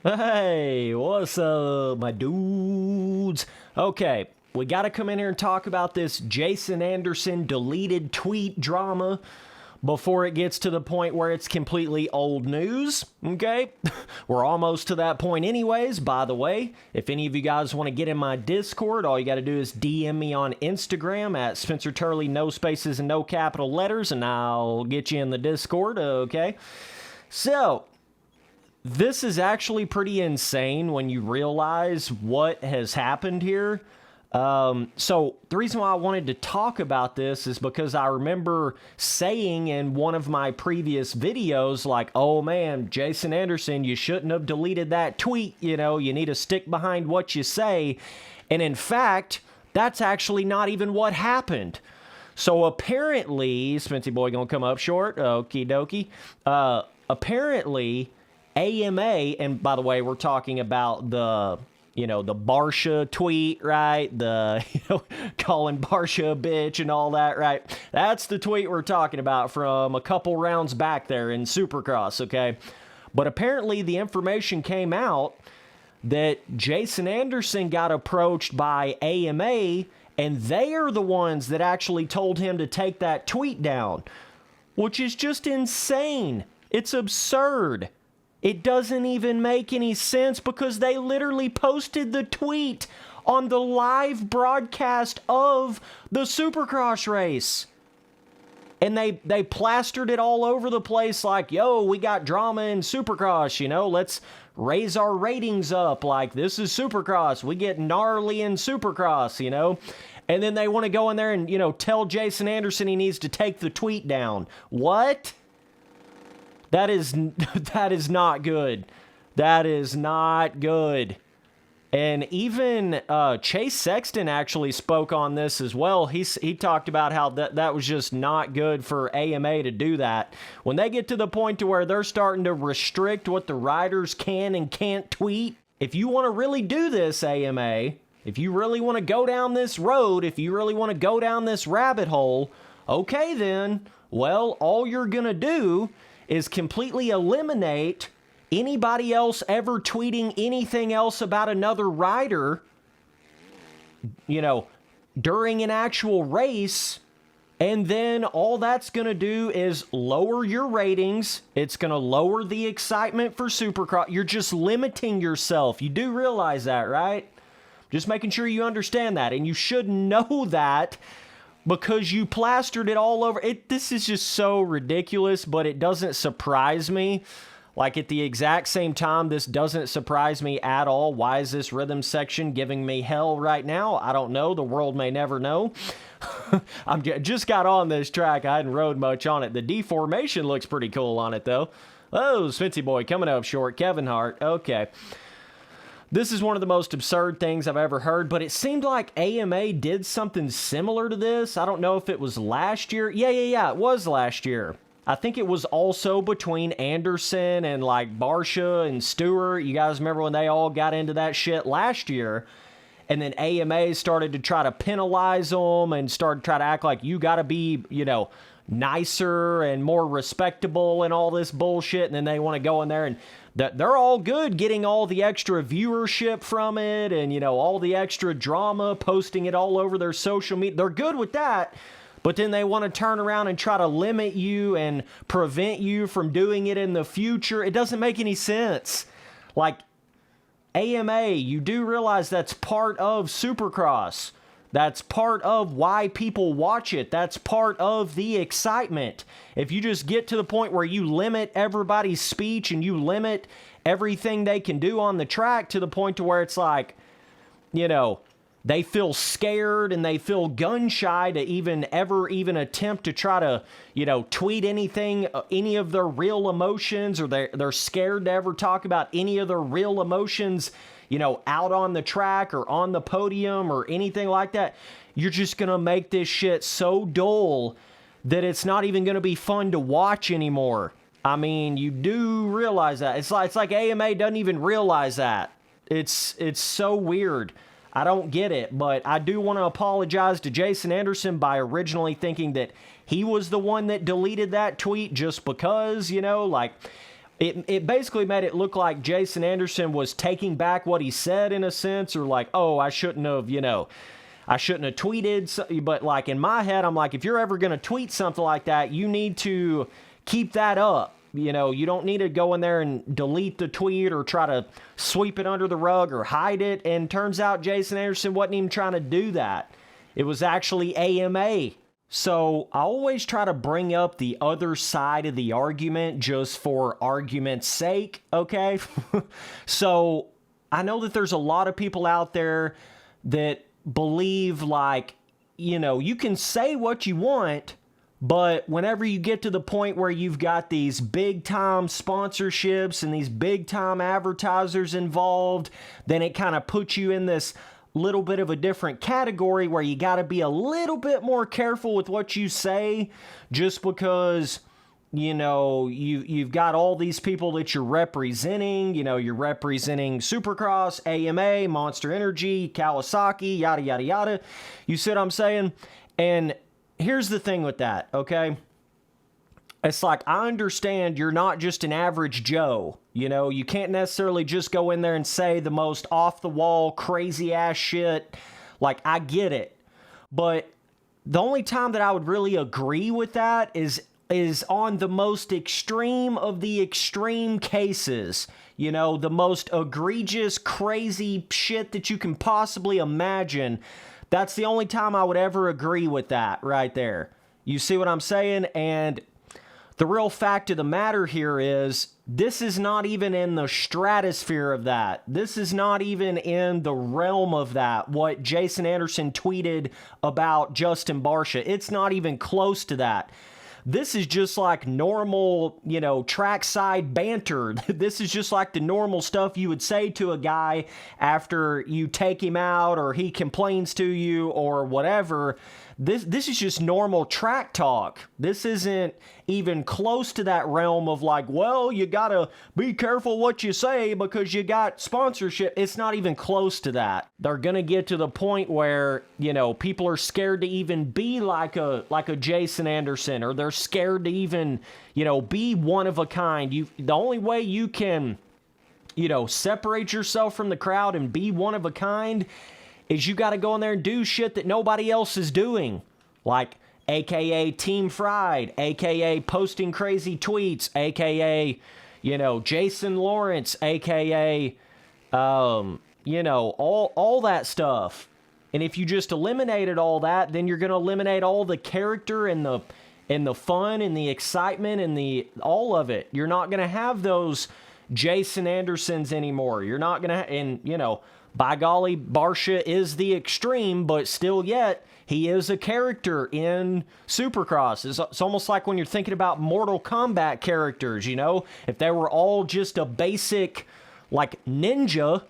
Hey, what's up, my dudes? Okay, we gotta come in here and talk about this Jason Anderson deleted tweet drama before it gets to the point where it's completely old news, okay? We're almost to that point anyways, by the way. If any of you guys want to get in my Discord, all you gotta do is DM me on Instagram at Spencer Turley, no spaces and no capital letters, and I'll get you in the Discord, okay? So, this is actually pretty insane when you realize what has happened here. So the reason why I wanted to talk about this is because I remember saying in one of my previous videos, like, oh man, Jason Anderson, you shouldn't have deleted that tweet. You know, you need to stick behind what you say. And in fact, that's actually not even what happened. So apparently, Spency boy gonna come up short. Okie dokie. Apparently, AMA, and by the way, we're talking about the Barsha tweet, right? Calling Barsha a bitch and all that, right? That's the tweet we're talking about from a couple rounds back there in Supercross, okay? But apparently the information came out that Jason Anderson got approached by AMA, and they are the ones that actually told him to take that tweet down, which is just insane. It's absurd. It doesn't even make any sense because they literally posted the tweet on the live broadcast of the Supercross race. And they plastered it all over the place like, yo, we got drama in Supercross, let's raise our ratings up. Like, this is Supercross. We get gnarly in Supercross, And then they want to go in there and, tell Jason Anderson he needs to take the tweet down. What? That is not good. That is not good. And even Chase Sexton actually spoke on this as well. He talked about how that was just not good for AMA to do that. When they get to the point to where they're starting to restrict what the riders can and can't tweet, if you want to really do this, AMA, if you really want to go down this road, if you really want to go down this rabbit hole, okay then, well, all you're going to do is completely eliminate anybody else ever tweeting anything else about another rider, during an actual race. And then all that's going to do is lower your ratings. It's going to lower the excitement for Supercross. You're just limiting yourself. You do realize that, right? Just making sure you understand that. And you should know that, because you plastered it all over. This is just so ridiculous, but it doesn't surprise me. Like, at the exact same time, this doesn't surprise me at all. Why is this rhythm section giving me hell right now? I don't know. The world may never know. Just got on this track. I hadn't rode much on it. The deformation looks pretty cool on it, though. Oh, Spency boy coming up short. Kevin Hart. Okay. This is one of the most absurd things I've ever heard, but it seemed like AMA did something similar to this. I don't know if it was last year. Yeah, it was last year. I think it was also between Anderson and like Barsha and Stewart. You guys remember when they all got into that shit last year? And then AMA started to try to penalize them and started to try to act like you got to be, nicer and more respectable and all this bullshit. And then they want to go in there and they're all good getting all the extra viewership from it and, all the extra drama, posting it all over their social media. They're good with that, but then they want to turn around and try to limit you and prevent you from doing it in the future. It doesn't make any sense. Like, AMA, you do realize that's part of Supercross. That's part of why people watch it. That's part of the excitement. If you just get to the point where you limit everybody's speech and you limit everything they can do on the track to the point to where it's like, they feel scared and they feel gun shy to even attempt to try to, tweet anything, any of their real emotions, or they're scared to ever talk about any of their real emotions, out on the track or on the podium or anything like that. You're just going to make this shit so dull that it's not even going to be fun to watch anymore. I mean, you do realize that. It's like AMA doesn't even realize that. It's so weird. I don't get it, but I do want to apologize to Jason Anderson by originally thinking that he was the one that deleted that tweet just because, It basically made it look like Jason Anderson was taking back what he said in a sense, or like, oh, I shouldn't have, I shouldn't have tweeted. But like in my head, I'm like, if you're ever going to tweet something like that, you need to keep that up. You don't need to go in there and delete the tweet or try to sweep it under the rug or hide it. And turns out Jason Anderson wasn't even trying to do that. It was actually AMA. So I always try to bring up the other side of the argument just for argument's sake, okay? So I know that there's a lot of people out there that believe like, you can say what you want, but whenever you get to the point where you've got these big time sponsorships and these big time advertisers involved, then it kind of puts you in this little bit of a different category where you got to be a little bit more careful with what you say, just because you've got all these people that you're representing. You're representing Supercross, AMA, Monster Energy, Kawasaki, yada yada yada. You see what I'm saying? And here's the thing with that, okay? It's like, I understand you're not just an average Joe. You can't necessarily just go in there and say the most off-the-wall, crazy-ass shit. Like, I get it. But the only time that I would really agree with that is on the most extreme of the extreme cases. The most egregious, crazy shit that you can possibly imagine. That's the only time I would ever agree with that right there. You see what I'm saying? And the real fact of the matter here is, this is not even in the stratosphere of that. This is not even in the realm of that, what Jason Anderson tweeted about Justin Barcia. It's not even close to that. This is just like normal, trackside banter. This is just like the normal stuff you would say to a guy after you take him out or he complains to you or whatever. This is just normal track talk. This isn't even close to that realm of like, well, you gotta be careful what you say because you got sponsorship. It's not even close to that. They're gonna get to the point where, people are scared to even be like a Jason Anderson, or they're scared to even, be one of a kind. The only way you can, separate yourself from the crowd and be one of a kind is you got to go in there and do shit that nobody else is doing. Like, AKA Team Fried, AKA posting crazy tweets, AKA, Jason Lawrence, AKA, all that stuff. And if you just eliminated all that, then you're going to eliminate all the character and the fun and the excitement and all of it. You're not going to have those Jason Andersons anymore. You're not going to, and, by golly, Barcia is the extreme, but still yet, he is a character in Supercross. It's almost like when you're thinking about Mortal Kombat characters, If they were all just a basic, like, ninja,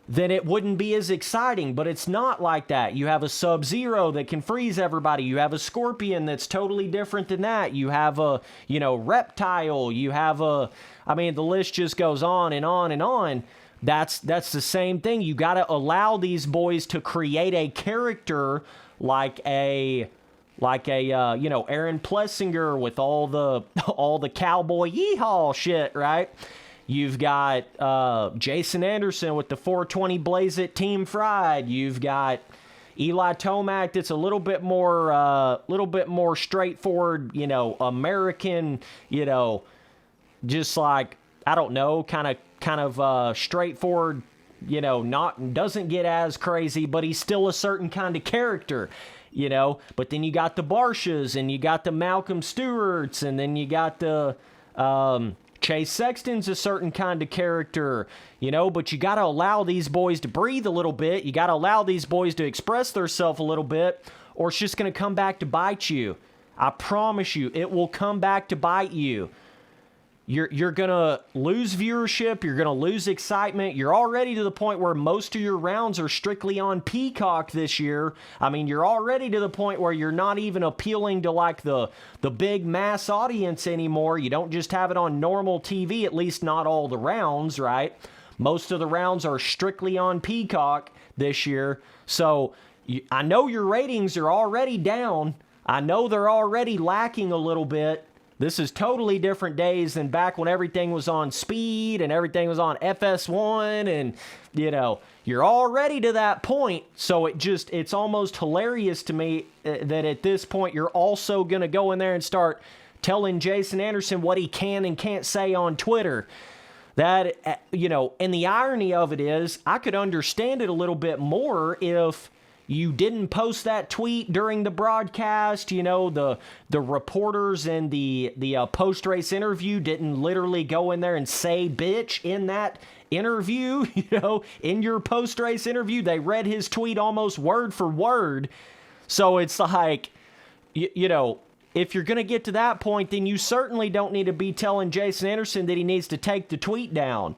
then it wouldn't be as exciting. But it's not like that. You have a Sub-Zero that can freeze everybody. You have a Scorpion that's totally different than that. You have a, Reptile. You have the list just goes on and on and on. That's the same thing. You got to allow these boys to create a character like Aaron Plessinger with all the cowboy yeehaw shit, right? You've got Jason Anderson with the 420 Blaze It Team Fried. You've got Eli Tomac that's a little bit more straightforward, American, just like, I don't know, kind of straightforward, doesn't get as crazy, but he's still a certain kind of character, But then you got the Barcias, and you got the Malcolm Stewarts, and then you got the Chase Sexton's a certain kind of character, But you got to allow these boys to breathe a little bit. You got to allow these boys to express themselves a little bit, or it's just going to come back to bite you. I promise you, it will come back to bite you. You're going to lose viewership. You're going to lose excitement. You're already to the point where most of your rounds are strictly on Peacock this year. You're already to the point where you're not even appealing to like the big mass audience anymore. You don't just have it on normal TV, at least not all the rounds, right? Most of the rounds are strictly on Peacock this year. So I know your ratings are already down. I know they're already lacking a little bit. This is totally different days than back when everything was on speed and everything was on FS1 and, you're already to that point. So it's almost hilarious to me that at this point you're also going to go in there and start telling Jason Anderson what he can and can't say on Twitter. That, and the irony of it is I could understand it a little bit more if you didn't post that tweet during the broadcast. The reporters in the post-race interview didn't literally go in there and say bitch in that interview. In your post-race interview, they read his tweet almost word for word. So it's like, if you're going to get to that point, then you certainly don't need to be telling Jason Anderson that he needs to take the tweet down.